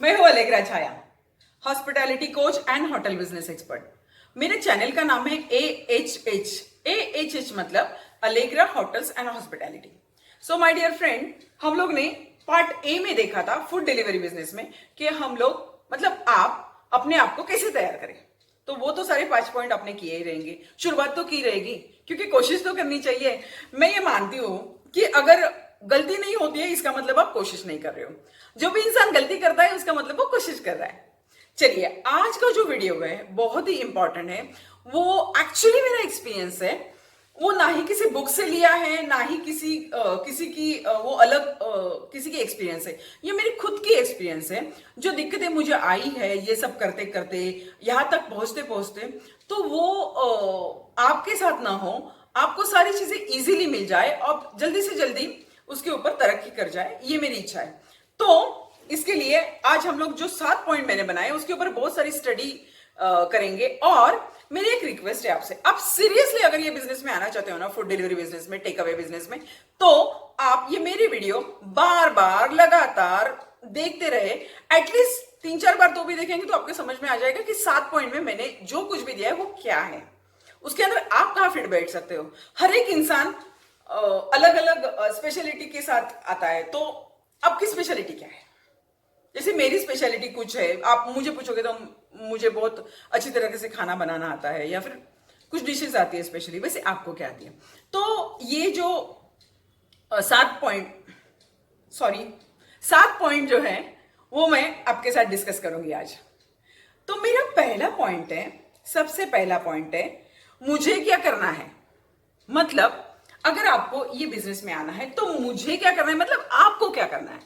मैं हूं Allegra Chhaya, hospitality coach and hotel business expert. मेरे चैनल का नाम है AHH मतलब Allegra hotels and hospitality. So my dear friend, हम लोग ने पार्ट ए में देखा था फूड डिलीवरी बिजनेस में कि हम लोग मतलब आप अपने आप को कैसे तैयार करें। तो वो तो सारे 5 पॉइंट आपने किए ही रहेंगे, शुरुआत तो की रहेगी क्योंकि कोशिश तो करनी चाहिए। मैं ये मानती हूं कि अगर गलती नहीं होती है इसका मतलब आप कोशिश नहीं कर रहे हो। जो भी इंसान गलती करता है उसका मतलब वो कोशिश कर रहा है। चलिए, आज का जो वीडियो है बहुत ही इंपॉर्टेंट है। वो एक्चुअली मेरा एक्सपीरियंस है, वो ना ही किसी बुक से लिया है ना ही किसी की वो अलग किसी की एक्सपीरियंस है। ये मेरी खुद की एक्सपीरियंस है। जो दिक्कतें मुझे आई है ये सब करते करते यहां तक पहुंचते पहुंचते, तो वो आपके साथ ना हो, आपको सारी चीजें इजीली मिल जाए और जल्दी से जल्दी उसके ऊपर तरक्की कर जाए, ये मेरी इच्छा है। तो इसके लिए आज हम लोग जो 7 पॉइंट मैंने बनाए उसके ऊपर बहुत सारी स्टडी करेंगे। और मेरी एक रिक्वेस्ट है आपसे, आप सीरियसली अगर ये बिजनेस में आना चाहते हो ना, फूड डिलीवरी बिजनेस में, टेक अवे बिजनेस में, तो आप ये मेरी वीडियो बार बार लगातार देखते रहे। एटलीस्ट 3-4 बार तो भी देखेंगे तो आपको समझ में आ जाएगा कि 7 पॉइंट में मैंने जो कुछ भी दिया है वो क्या है, उसके अंदर आप कहां फिट बैठ सकते हो। हर एक इंसान अलग अलग स्पेशलिटी के साथ आता है, तो आपकी स्पेशलिटी क्या है। जैसे मेरी स्पेशलिटी कुछ है, आप मुझे पूछोगे तो मुझे बहुत अच्छी तरीके से खाना बनाना आता है या फिर कुछ डिशेस आती है स्पेशली, वैसे आपको क्या आती है। तो ये जो 7 पॉइंट, सॉरी 7 पॉइंट जो है वो मैं आपके साथ डिस्कस करूंगी आज। तो मेरा पहला पॉइंट है, सबसे पहला पॉइंट है, मुझे क्या करना है। मतलब अगर आपको ये बिजनेस में आना है तो मुझे क्या करना है, मतलब आपको क्या करना है,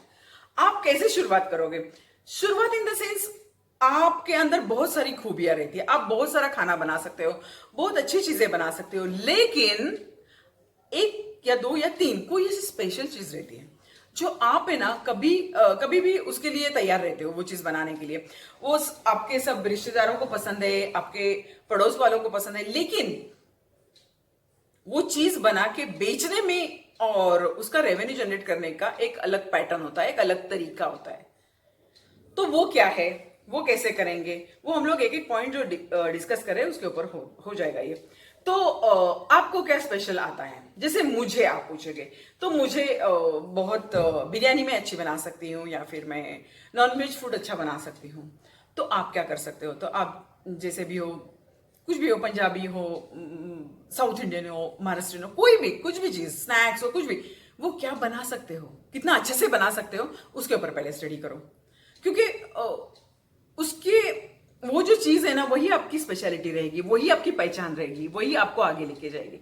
आप कैसे शुरुआत करोगे। शुरुआत इन द सेंस, आपके अंदर बहुत सारी खूबियां रहती है, आप बहुत सारा खाना बना सकते हो, बहुत अच्छी चीजें बना सकते हो, लेकिन एक या दो या तीन कोई ऐसी स्पेशल चीज रहती है जो आप है ना कभी भी उसके लिए तैयार रहते हो, वो चीज बनाने के लिए। वो आपके सब रिश्तेदारों को पसंद है, आपके पड़ोस वालों को पसंद है, लेकिन वो चीज बना के बेचने में और उसका रेवेन्यू जनरेट करने का एक अलग पैटर्न होता है, एक अलग तरीका होता है। तो वो क्या है, वो कैसे करेंगे, वो हम लोग एक एक पॉइंट जो डिस्कस करें उसके ऊपर हो जाएगा ये। तो आपको क्या स्पेशल आता है, जैसे मुझे आप पूछोगे तो मुझे बहुत बिरयानी में अच्छी बना सकती हूँ या फिर मैं नॉनवेज फूड अच्छा बना सकती हूँ। तो आप क्या कर सकते हो, तो आप जैसे भी हो, कुछ भी हो, पंजाबी हो, साउथ इंडियन हो, महाराष्ट्रियन हो, कोई भी कुछ भी चीज, स्नैक्स हो, कुछ भी, वो क्या बना सकते हो, कितना अच्छे से बना सकते हो, उसके ऊपर पहले स्टडी करो। क्योंकि उसके वो जो चीज है ना वही आपकी स्पेशलिटी रहेगी, वही आपकी पहचान रहेगी, वही आपको आगे लेके जाएगी।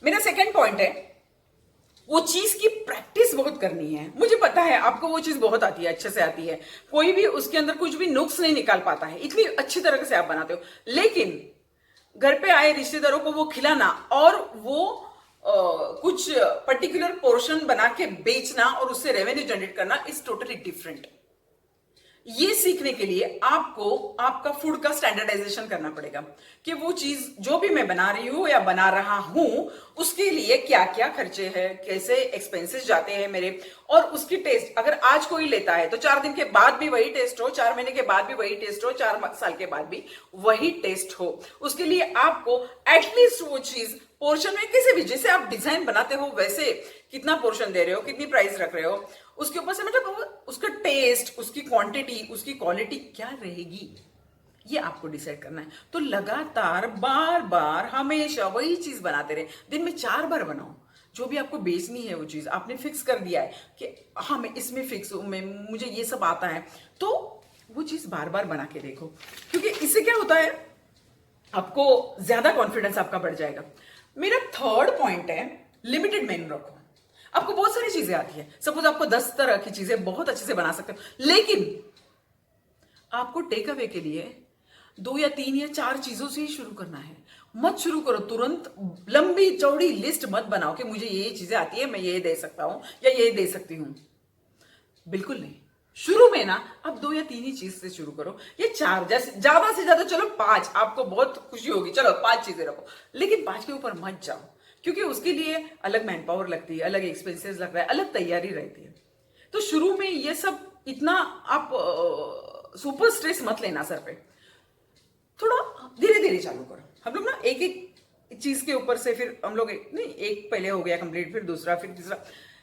मेरा सेकंड पॉइंट है, वो चीज की प्रैक्टिस बहुत करनी है। मुझे पता है आपको वो चीज बहुत आती है, अच्छे से आती है, कोई भी उसके अंदर कुछ भी नुक्स नहीं निकाल पाता है, इतनी अच्छी तरह से आप बनाते हो। लेकिन घर पे आए रिश्तेदारों को वो खिलाना और वो कुछ पर्टिकुलर पोर्शन बना के बेचना और उससे रेवेन्यू जनरेट करना इज टोटली डिफरेंट। ये सीखने के लिए आपको आपका फूड का स्टैंडर्डाइजेशन करना पड़ेगा कि वो चीज जो भी मैं बना रही हूं या बना रहा हूं उसके लिए क्या क्या खर्चे हैं, कैसे एक्सपेंसेस जाते हैं मेरे, और उसकी टेस्ट अगर आज कोई लेता है तो 4 दिन के बाद भी वही टेस्ट हो, 4 महीने के बाद भी वही टेस्ट हो, 4 साल के बाद भी वही टेस्ट हो। उसके लिए आपको एटलीस्ट वो चीज पोर्शन में किसी भी, जैसे आप डिजाइन बनाते हो वैसे कितना पोर्शन दे रहे हो, कितनी प्राइस रख रहे हो, उसके ऊपर से मतलब उसका टेस्ट, उसकी क्वांटिटी, उसकी क्वालिटी क्या रहेगी, ये आपको डिसाइड करना है। तो लगातार बार बार हमेशा वही चीज बनाते रहे, दिन में 4 बार बनाओ। जो भी आपको बेचनी है वो चीज आपने फिक्स कर दिया है कि हाँ मैं इसमें फिक्स हूं, मैं मुझे ये सब आता है, तो वो चीज बार बार बना के देखो। क्योंकि इससे क्या होता है, आपको ज्यादा कॉन्फिडेंस आपका बढ़ जाएगा। मेरा थर्ड पॉइंट है, लिमिटेड मेन्यू रखो। आपको बहुत सारी चीजें आती है, सपोज आपको 10 तरह की चीजें बहुत अच्छे से बना सकते हो, लेकिन आपको टेक अवे के लिए 2 या 3 या 4 चीजों से ही शुरू करना है। मत शुरू करो तुरंत लंबी चौड़ी लिस्ट मत बनाओ कि मुझे ये चीजें आती है, मैं ये दे सकता हूं या ये दे सकती हूं। बिल्कुल नहीं। शुरू में ना आप 2 या 3 ही चीज से शुरू करो, ये 4, जैसे ज्यादा से ज्यादा चलो 5, आपको बहुत खुशी होगी, चलो 5 चीजें रखो, लेकिन 5 के ऊपर मत जाओ। क्योंकि उसके लिए अलग मैन पावर लगती है, अलग एक्सपेंसेस लग रहा है, अलग तैयारी रहती है। तो शुरू में ये सब इतना आप सुपर स्ट्रेस मत लेना सर पे, थोड़ा धीरे धीरे चालू करो। हम लोग ना एक एक चीज के ऊपर से फिर हम लोग नहीं, एक पहले हो गया कंप्लीट, फिर दूसरा, फिर तीसरा,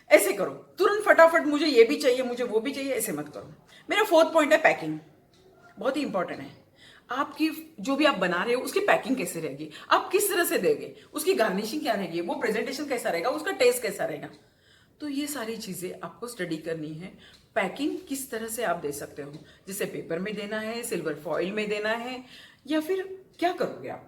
ऐसे करो। तुरंत फटाफट मुझे ये भी चाहिए, मुझे वो भी चाहिए, ऐसे मत करो। मेरा फोर्थ पॉइंट है पैकिंग, बहुत ही इंपॉर्टेंट है। आपकी जो भी आप बना रहे हो उसकी पैकिंग कैसे रहेगी, आप किस तरह से देंगे, उसकी गार्निशिंग क्या रहेगी, वो प्रेजेंटेशन कैसा रहेगा, उसका टेस्ट कैसा रहेगा। तो ये सारी चीजें आपको स्टडी करनी है। पैकिंग किस तरह से आप दे सकते हो, जैसे पेपर में देना है, सिल्वर फॉइल में देना है, या फिर क्या करोगे आप,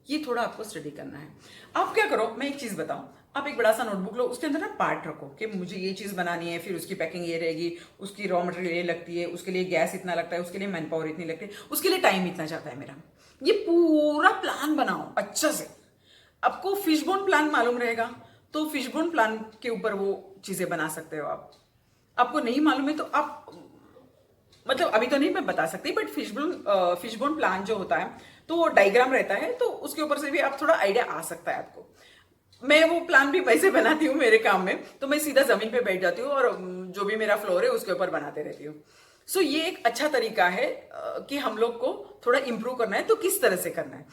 ये थोड़ा आपको स्टडी करना है। आप क्या करो, मैं एक चीज बताऊं, आप एक बड़ा सा नोटबुक लो, उसके अंदर ना पार्ट रखो कि मुझे ये चीज बनानी है, फिर उसकी पैकिंग ये रहेगी, उसकी रॉ मटेरियल ये लगती है, उसके लिए गैस इतना लगता है, उसके लिए मैन पावर इतनी लगती है, उसके लिए टाइम इतना जाता है मेरा। ये पूरा प्लान बनाओ अच्छा से। आपको फिशबोन प्लान मालूम रहेगा तो फिशबोन प्लान के ऊपर वो चीजें बना सकते हो आप। आपको नहीं मालूम है तो आप, मतलब अभी तो नहीं मैं बता सकती, बट फिशबोन प्लान जो होता है तो वो डायग्राम रहता है, तो उसके ऊपर से भी आप थोड़ा आइडिया आ सकता है आपको। मैं वो प्लान भी वैसे बनाती हूँ मेरे काम में, तो मैं सीधा जमीन पे बैठ जाती हूँ और जो भी मेरा फ्लोर है उसके ऊपर बनाते रहती हूँ। सो ये एक अच्छा तरीका है कि हम लोग को थोड़ा इंप्रूव करना है तो किस तरह से करना है।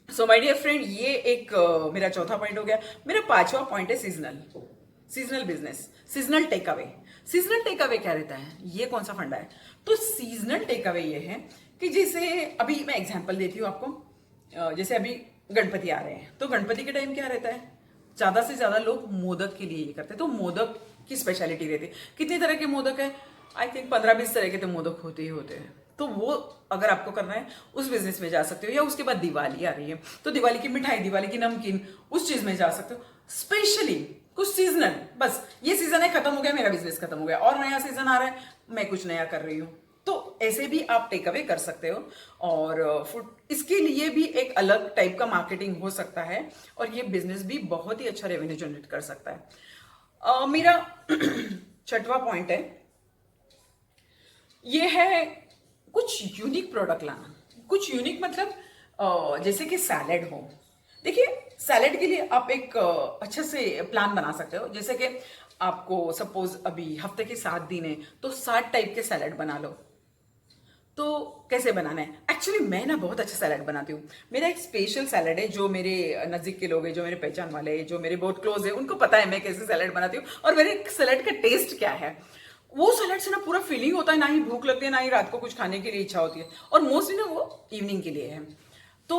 सो माय डियर फ्रेंड, ये एक मेरा चौथा पॉइंट हो गया। मेरा पांचवा पॉइंट है seasonal business, seasonal take away. Seasonal take away क्या रहता है, ये कौन सा फंडा है? तो सीजनल टेक अवे ये है कि जैसे अभी मैं एग्जांपल देती हूँ आपको, जैसे अभी गणपति आ रहे हैं, तो गणपति के टाइम क्या रहता है, ज्यादा से ज्यादा लोग मोदक के लिए ये करते हैं। तो मोदक की स्पेशलिटी रहती है। कितनी तरह के मोदक है? आई थिंक 15-20 तरह के तो मोदक होते ही होते हैं। तो वो अगर आपको करना है उस बिजनेस में जा सकते हो, या उसके बाद दिवाली आ रही है तो दिवाली की मिठाई, दिवाली की नमकीन, उस चीज में जा सकते हो। स्पेशली कुछ सीजनल, बस ये सीजन है खत्म हो गया, मेरा बिजनेस खत्म हो गया और नया सीजन आ रहा है, मैं कुछ नया कर रही हूँ, तो ऐसे भी आप टेक अवे कर सकते हो। और फूड, इसके लिए भी एक अलग टाइप का मार्केटिंग हो सकता है और ये बिजनेस भी बहुत ही अच्छा रेवेन्यू जनरेट कर सकता है। मेरा छठवां पॉइंट है, ये है कुछ यूनिक प्रोडक्ट लाना। कुछ यूनिक मतलब जैसे कि सैलेड हो। देखिए सैलेड के लिए आप एक अच्छे से प्लान बना सकते हो। जैसे कि आपको सपोज अभी हफ्ते के 7 दिन है तो 7 टाइप के सैलेड बना लो। तो कैसे बनाना है? एक्चुअली मैं ना बहुत अच्छा सैलेड बनाती हूँ। मेरा एक स्पेशल सैलेड है, जो मेरे नजदीक के लोग हैं, जो मेरे पहचान वाले हैं, जो मेरे बहुत क्लोज है, उनको पता है मैं कैसे सैलेड बनाती हूँ और मेरे सैलेड का टेस्ट क्या है। वो सैलेड से ना पूरा फीलिंग होता है, ना ही भूख लगती है, ना ही रात को कुछ खाने के लिए इच्छा होती है, और मोस्टली ना वो इवनिंग के लिए है। तो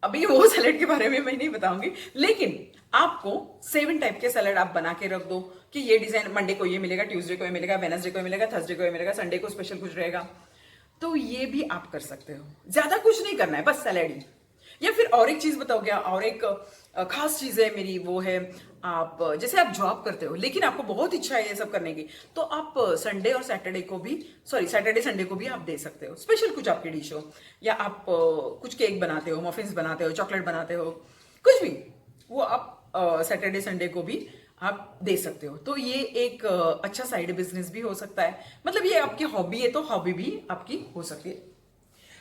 अभी वो सैलेड के बारे में मैं नहीं बताऊंगी, लेकिन आपको 7 टाइप के सैलेड आप बना के रख दो कि ये डिजाइन मंडे को ये मिलेगा, ट्यूसडे को ये मिलेगा, वेडनेसडे को ये मिलेगा, थर्सडे को ये मिलेगा, संडे को स्पेशल कुछ रहेगा। तो ये भी आप कर सकते हो, ज्यादा कुछ नहीं करना है, बस सैलेड ही। या फिर और एक चीज बताओ क्या, और एक खास चीज है मेरी, वो है आप जैसे आप जॉब करते हो लेकिन आपको बहुत इच्छा है ये सब करने की, तो आप संडे और सैटरडे को भी, सॉरी सैटरडे संडे को भी आप दे सकते हो स्पेशल कुछ आपकी डिश हो, या आप कुछ केक बनाते हो, मफिन्स बनाते हो, चॉकलेट बनाते हो, कुछ भी, वो आप सैटरडे संडे को भी आप दे सकते हो। तो ये एक अच्छा साइड बिजनेस भी हो सकता है। मतलब ये आपकी हॉबी है तो हॉबी भी आपकी हो सकती है।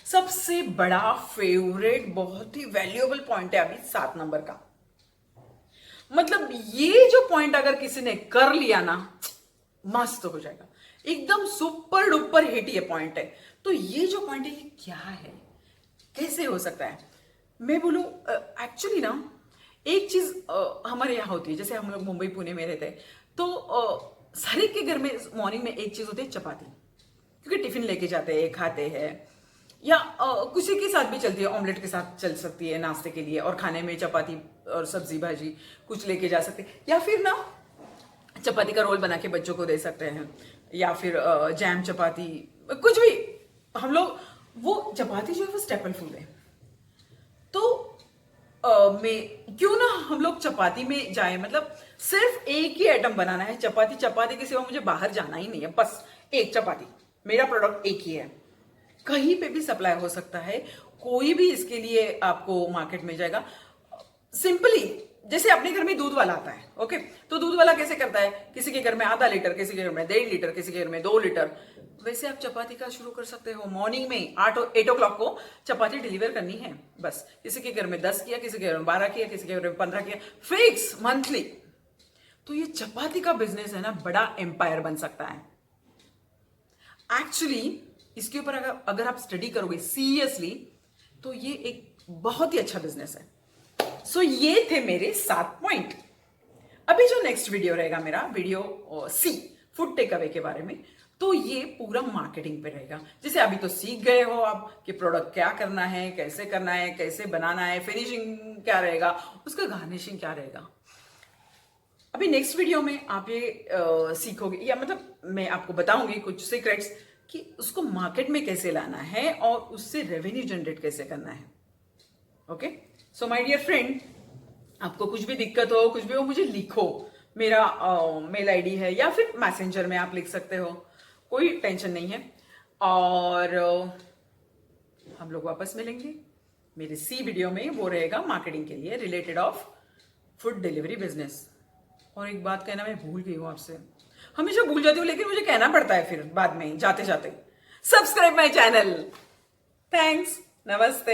सबसे बड़ा फेवरेट, बहुत ही वैल्यूएबल पॉइंट है अभी 7 नंबर का। मतलब ये जो पॉइंट अगर किसी ने कर लिया ना, मस्त हो जाएगा, एकदम सुपर डुपर हिट ये पॉइंट है। तो ये जो पॉइंट है ये क्या है, कैसे हो सकता है? मैं बोलूं एक्चुअली ना एक चीज हमारे यहाँ होती है, जैसे हम लोग मुंबई पुणे में रहते हैं, तो हर एक के घर में मॉर्निंग में एक चीज होती है, चपाती, क्योंकि टिफिन लेके जाते हैं, खाते हैं, या किसी के साथ भी चलती है, ऑमलेट के साथ चल सकती है नाश्ते के लिए, और खाने में चपाती और सब्जी भाजी कुछ लेके जा सकते हैं, या फिर ना चपाती का रोल बना के बच्चों को दे सकते हैं, या फिर जैम चपाती, कुछ भी। हम लोग वो चपाती जो है वो स्टेपल फूड है। तो में क्यों ना हम लोग चपाती में जाए, मतलब सिर्फ एक ही आइटम बनाना है, चपाती। चपाती के सिवा मुझे बाहर जाना ही नहीं है, बस एक चपाती, मेरा प्रोडक्ट एक ही है, कहीं पे भी सप्लाई हो सकता है, कोई भी इसके लिए आपको मार्केट में जाएगा। सिंपली जैसे अपने घर में दूध वाला आता है, ओके, तो दूध वाला कैसे करता है, किसी के घर में आधा लीटर, किसी के घर में 1.5 लीटर, किसी के घर में 2 लीटर, वैसे आप चपाती का शुरू कर सकते हो। मॉर्निंग में 8 o'clock को चपाती डिलीवर करनी है, बस। किसी के घर में 10 किया, किसी के घर में 12 किया, किसी के घर में 15 किया, फिक्स मंथली। तो ये चपाती का बिजनेस है ना, बड़ा एम्पायर बन सकता है। एक्चुअली इसके ऊपर अगर आप स्टडी करोगे सीरियसली तो ये एक बहुत ही अच्छा बिजनेस है। सो ये थे मेरे 7 पॉइंट। अभी जो नेक्स्ट वीडियो रहेगा मेरा video sea food take away के बारे में, तो ये पूरा मार्केटिंग पे रहेगा। जैसे अभी तो सीख गए हो आप कि प्रोडक्ट क्या करना है, कैसे बनाना है, फिनिशिंग क्या रहेगा, उसका गार्निशिंग क्या रहेगा। अभी नेक्स्ट वीडियो में आप ये सीखोगे, या मतलब मैं आपको बताऊंगी कुछ सीक्रेट्स कि उसको मार्केट में कैसे लाना है और उससे रेवेन्यू जनरेट कैसे करना है। Okay, so my dear friend, आपको कुछ भी दिक्कत हो, कुछ भी हो, मुझे लिखो। मेरा मेल आईडी है या फिर मैसेंजर में आप लिख सकते हो, कोई टेंशन नहीं है। और हम लोग वापस मिलेंगे मेरे सी वीडियो में, वो रहेगा मार्केटिंग के लिए related of food delivery business. और एक बात कहना मैं भूल गई हूँ आपसे, हमेशा भूल जाती हूँ लेकिन मुझे कहना पड़ता है फिर बाद में जाते जाते, सब्सक्राइब माय चैनल। थैंक्स, नमस्ते।